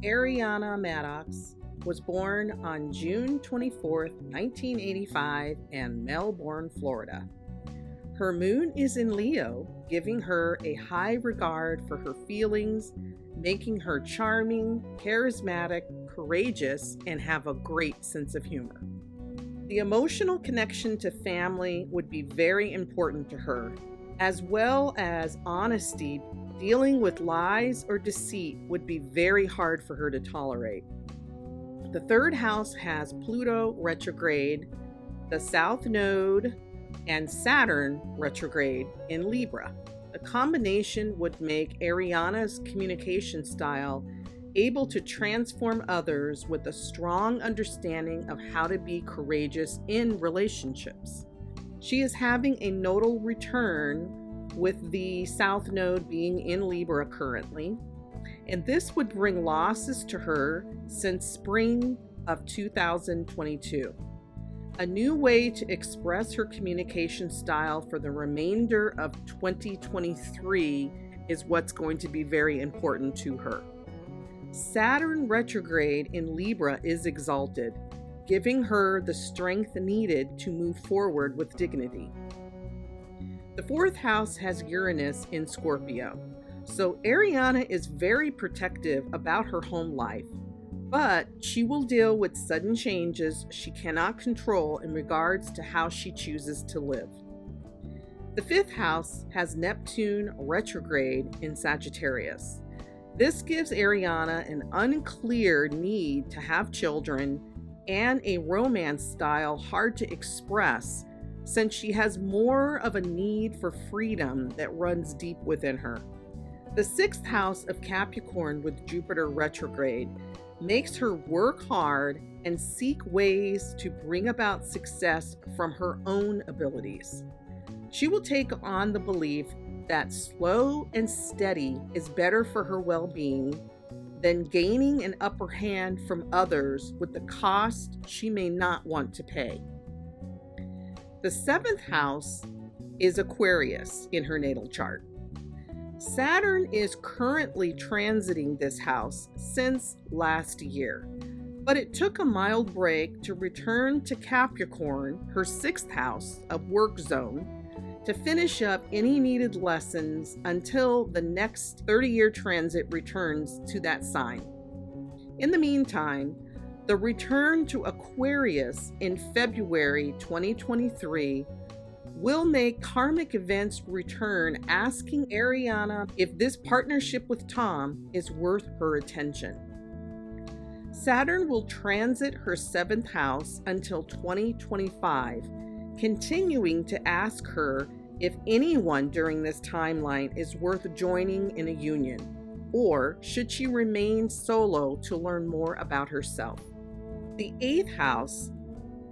Ariana Madix was born on June 24, 1985 in Melbourne, Florida. Her moon is in Leo, giving her a high regard for her feelings, making her charming, charismatic, courageous, and have a great sense of humor. The emotional connection to family would be very important to her, as well as honesty. Dealing with lies or deceit would be very hard for her to tolerate. The third house has Pluto retrograde, the South Node, and Saturn retrograde in Libra. The combination would make Ariana's communication style able to transform others with a strong understanding of how to be courageous in relationships. She is having a nodal return with the South Node being in Libra currently, and this would bring losses to her since spring of 2022. A new way to express her communication style for the remainder of 2023 is what's going to be very important to her. Saturn retrograde in Libra is exalted, giving her the strength needed to move forward with dignity. The fourth house has Uranus in Scorpio, so Ariana is very protective about her home life, but she will deal with sudden changes she cannot control in regards to how she chooses to live. The fifth house has Neptune retrograde in Sagittarius. This gives Ariana an unclear need to have children and a romance style hard to express, since she has more of a need for freedom that runs deep within her. The sixth house of Capricorn with Jupiter retrograde makes her work hard and seek ways to bring about success from her own abilities. She will take on the belief that slow and steady is better for her well-being than gaining an upper hand from others with the cost she may not want to pay. The seventh house is Aquarius in her natal chart. Saturn is currently transiting this house since last year, but it took a mild break to return to Capricorn, her sixth house of work zone, to finish up any needed lessons until the next 30-year transit returns to that sign. In the meantime, the return to Aquarius in February 2023 will make karmic events return, asking Ariana if this partnership with Tom is worth her attention. Saturn will transit her seventh house until 2025, continuing to ask her if anyone during this timeline is worth joining in a union, or should she remain solo to learn more about herself. The eighth house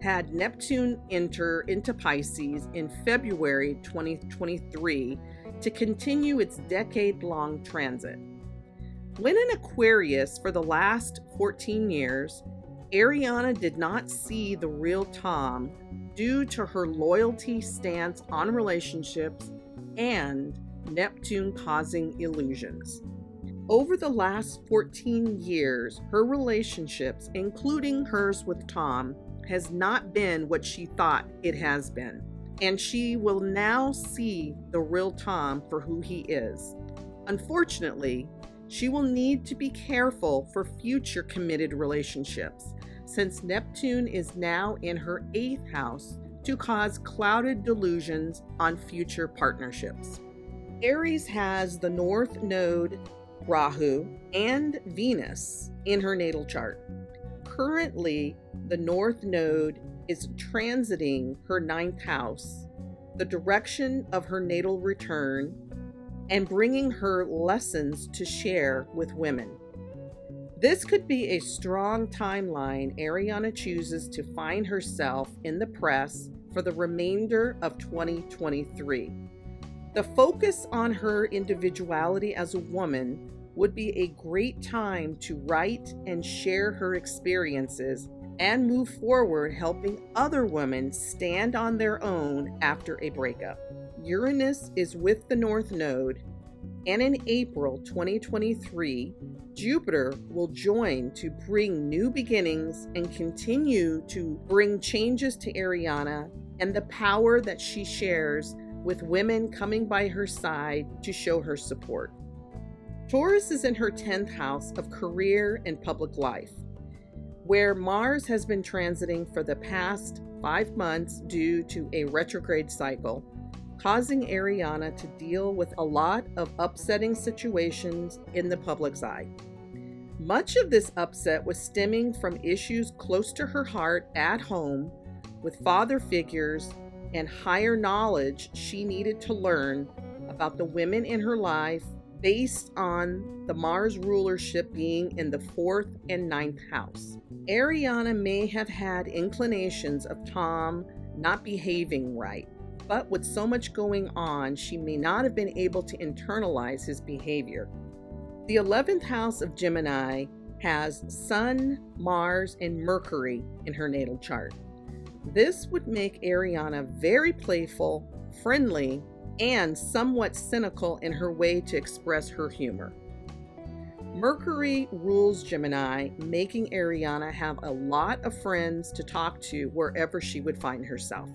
had Neptune enter into Pisces in February 2023 to continue its decade-long transit. When in Aquarius for the last 14 years, Ariana did not see the real Tom due to her loyalty stance on relationships and Neptune causing illusions. Over the last 14 years, her relationships, including hers with Tom, has not been what she thought it has been, and she will now see the real Tom for who he is. Unfortunately, she will need to be careful for future committed relationships, since Neptune is now in her eighth house to cause clouded delusions on future partnerships. Aries has the North Node, Rahu, and Venus in her natal chart. Currently, the North Node is transiting her ninth house, the direction of her natal return, and bringing her lessons to share with women. This could be a strong timeline Ariana chooses to find herself in the press for the remainder of 2023. The focus on her individuality as a woman would be a great time to write and share her experiences and move forward, helping other women stand on their own after a breakup. Uranus is with the North Node, And in April 2023, Jupiter will join to bring new beginnings and continue to bring changes to Ariana and the power that she shares with women coming by her side to show her support. Taurus is in her 10th house of career and public life, where Mars has been transiting for the past 5 months due to a retrograde cycle, causing Ariana to deal with a lot of upsetting situations in the public's eye. Much of this upset was stemming from issues close to her heart at home with father figures and higher knowledge she needed to learn about the women in her life based on the Mars rulership being in the 4th and 9th house. Ariana may have had inclinations of Tom not behaving right, but with so much going on, she may not have been able to internalize his behavior. The 11th house of Gemini has Sun, Mars, and Mercury in her natal chart. This would make Ariana very playful, friendly, and somewhat cynical in her way to express her humor. Mercury rules Gemini, making Ariana have a lot of friends to talk to wherever she would find herself.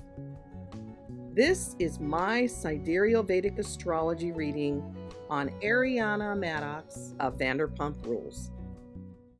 This is my Sidereal Vedic Astrology reading on Ariana Madix of Vanderpump Rules.